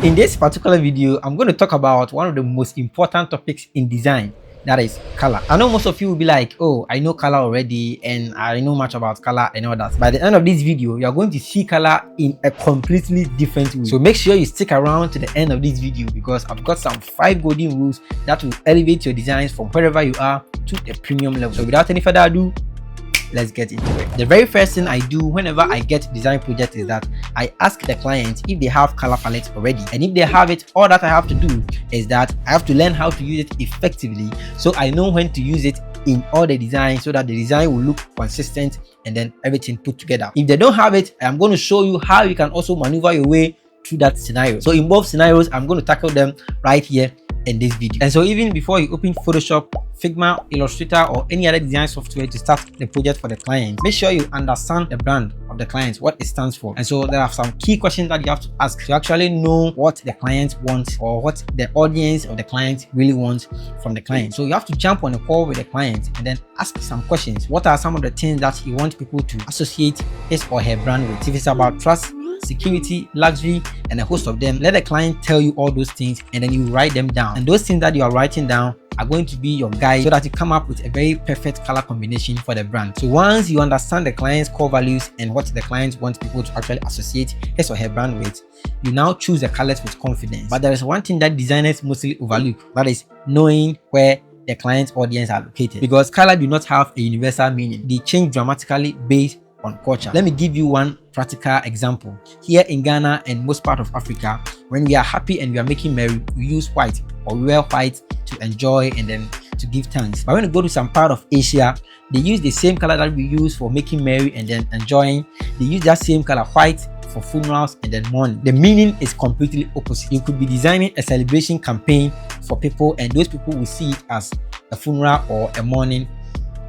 In this particular video, I'm going to talk about one of the most important topics in design, that is color. I know most of you will be like, oh, I know color already and I know much about color and all that. By the end of this video, you're going to see color in a completely different way. So make sure you stick around to the end of this video because I've got some 5 golden rules that will elevate your designs from wherever you are to the premium level. So without any further ado, let's get into it. The very first thing I do whenever I get design project is that I ask the client if they have color palettes already, and if they have it, all that I have to do is that I have to learn how to use it effectively so I know when to use it in all the designs so that the design will look consistent and then everything put together. If they don't have it, I'm going to show you how you can also maneuver your way through that scenario. So in both scenarios, I'm going to tackle them right here in this video. And so even before you open Photoshop, Figma, Illustrator, or any other design software to start the project for the client, make sure you understand the brand of the client, what it stands for. And so there are some key questions that you have to ask to actually know what the client wants or what the audience of the client really wants from the client. So you have to jump on a call with the client and then ask some questions. What are some of the things that you want people to associate his or her brand with? If it's about trust, security, luxury, and a host of them, let the client tell you all those things and then you write them down. And those things that you are writing down are going to be your guide so that you come up with a very perfect color combination for the brand. So once you understand the client's core values and what the client wants people to actually associate his or her brand with, you now choose the colors with confidence. But there is one thing that designers mostly overlook, that is knowing where the client's audience are located, because color do not have a universal meaning. They change dramatically based on culture. Let me give you one practical example. Here in Ghana and most part of Africa, when we are happy and we are making merry, we use white or we wear white to enjoy and then to give thanks. But when you go to some part of Asia, they use the same color that we use for making merry and then enjoying. They use that same color, white, for funerals and then mourning. The meaning is completely opposite. You could be designing a celebration campaign for people and those people will see it as a funeral or a mourning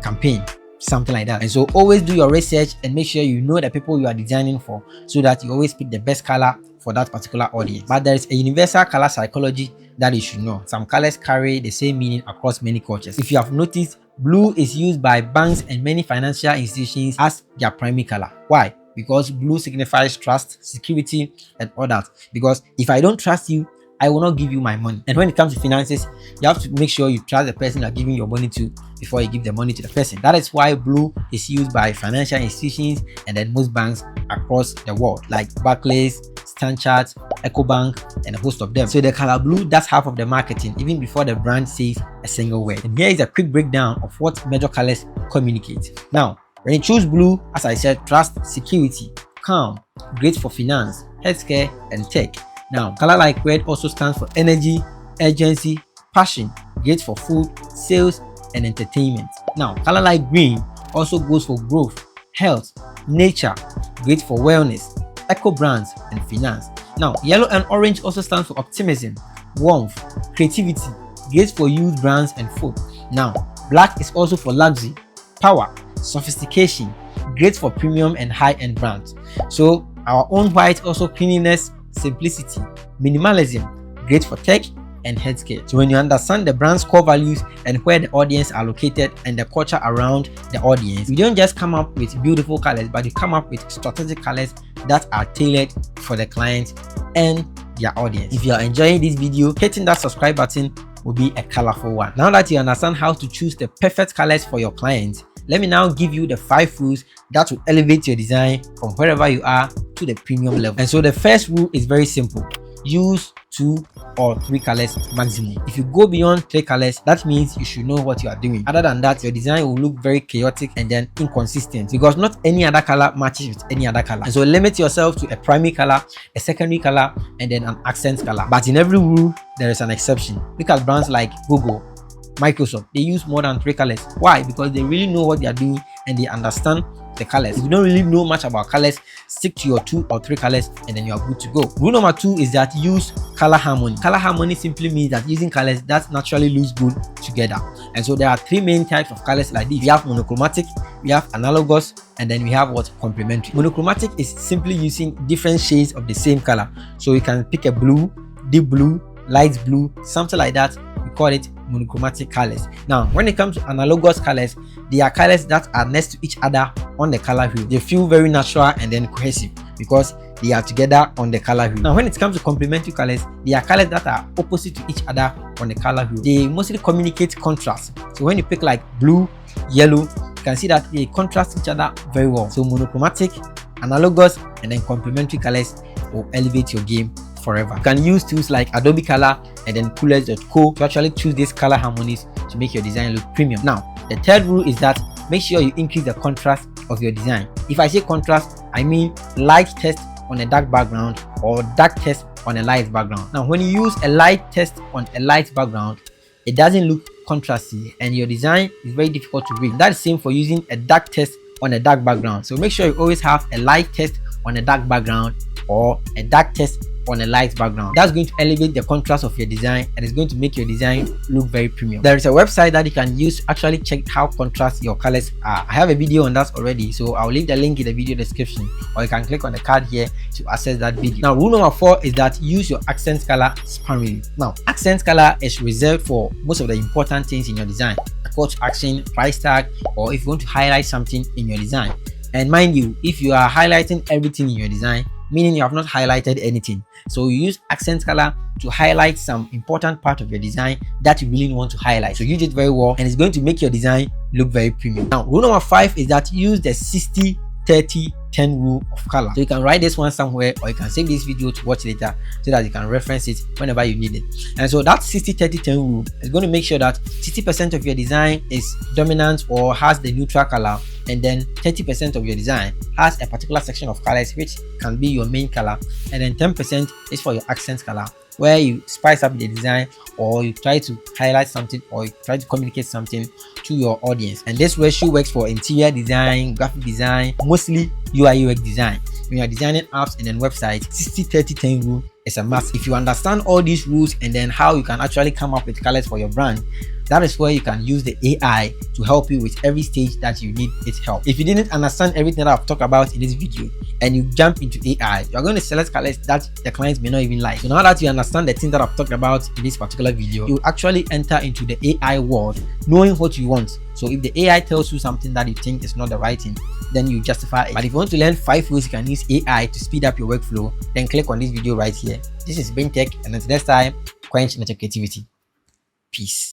campaign, something like that. And so always do your research and make sure you know the people you are designing for so that you always pick the best color for that particular audience. But there is a universal color psychology that you should know. Some colors carry the same meaning across many cultures. If you have noticed, blue is used by banks and many financial institutions as their primary color. Why? Because blue signifies trust, security, and all that. Because if I don't trust you, I will not give you my money. And when it comes to finances, you have to make sure you trust the person you are giving your money to before you give the money to the person. That is why blue is used by financial institutions and then most banks across the world, like Barclays, Standard Chartered, EcoBank, and a host of them. So the color blue does half of the marketing even before the brand says a single word. And here is a quick breakdown of what major colors communicate. Now, when you choose blue, as I said, trust, security, calm, great for finance, healthcare, and tech. Now, color like red also stands for energy, urgency, passion, great for food, sales, and entertainment. Now, color like green also goes for growth, health, nature, great for wellness, eco brands, and finance. Now, yellow and orange also stands for optimism, warmth, creativity, great for youth brands and food. Now, black is also for luxury, power, sophistication, great for premium and high-end brands. So our own white also cleanliness, simplicity, minimalism, great for tech and healthcare. So when you understand the brand's core values and where the audience are located and the culture around the audience, you don't just come up with beautiful colors, but you come up with strategic colors that are tailored for the client and their audience. If you are enjoying this video, hitting that subscribe button will be a colorful one. Now that you understand how to choose the perfect colors for your clients, let me now give you the 5 rules that will elevate your design from wherever you are to the premium level. And so the first rule is very simple. Use 2 or 3 colors maximum. If you go beyond 3 colors, that means you should know what you are doing. Other than that, your design will look very chaotic and then inconsistent because not any other color matches with any other color. And so limit yourself to a primary color, a secondary color, and then an accent color. But in every rule, there is an exception. Look at brands like Google, Microsoft. They use more than 3 colors. Why? Because they really know what they are doing and they understand the colors. If you don't really know much about colors, stick to your 2 or 3 colors and then you are good to go. Rule number 2 is that use color harmony. Color harmony simply means that using colors that naturally looks good together. And so there are 3 main types of colors like this. We have monochromatic, we have analogous, and then we have what? Complementary. Monochromatic is simply using different shades of the same color. So you can pick a blue, deep blue, light blue, something like that. We call it monochromatic colors. Now, when it comes to analogous colors, they are colors that are next to each other on the color wheel. They feel very natural and then cohesive because they are together on the color wheel. Now when it comes to complementary colors, they are colors that are opposite to each other on the color wheel. They mostly communicate contrast. So when you pick like blue, yellow, you can see that they contrast each other very well. So monochromatic, analogous, and then complementary colors will elevate your game forever. You can use tools like Adobe Color and then coolers.co to actually choose these color harmonies to make your design look premium. Now the third rule is that make sure you increase the contrast of your design. If I say contrast, I mean light text on a dark background or dark text on a light background. Now when you use a light text on a light background, it doesn't look contrasty and your design is very difficult to read. That's the same for using a dark text on a dark background. So make sure you always have a light text on a dark background or a dark text on a light background. That's going to elevate the contrast of your design and it's going to make your design look very premium. There is a website that you can use to actually check how contrast your colors are. I have a video on that already, so I'll leave the link in the video description, or you can click on the card here to access that video. Now rule number 4 is that use your accent color sparingly. Now accent color is reserved for most of the important things in your design: a call to action, price tag, or if you want to highlight something in your design. And mind you, if you are highlighting everything in your design, meaning you have not highlighted anything, so you use accent color to highlight some important part of your design that you really want to highlight. So use it very well and it's going to make your design look very premium. Now rule number 5 is that use the 60-30-10 rule of color. So you can write this one somewhere, or you can save this video to watch later so that you can reference it whenever you need it. And so that 60-30-10 rule is going to make sure that 60% of your design is dominant or has the neutral color, and then 30% of your design has a particular section of colors which can be your main color, and then 10% is for your accent color, where you spice up the design or you try to highlight something or you try to communicate something to your audience. And this ratio works for interior design, graphic design, mostly UI UX design. When you are designing apps and then websites, 60-30-10 rule is a must. If you understand all these rules and then how you can actually come up with colors for your brand, that is where you can use the AI to help you with every stage that you need its help. If you didn't understand everything that I've talked about in this video and you jump into AI, you're going to select colors that the clients may not even like. So now that you understand the thing that I've talked about in this particular video, you actually enter into the AI world knowing what you want. So if the AI tells you something that you think is not the right thing, then you justify it. But if you want to learn 5 ways you can use AI to speed up your workflow, then click on this video right here. This is Braintech, and until next time, quench your creativity. Peace.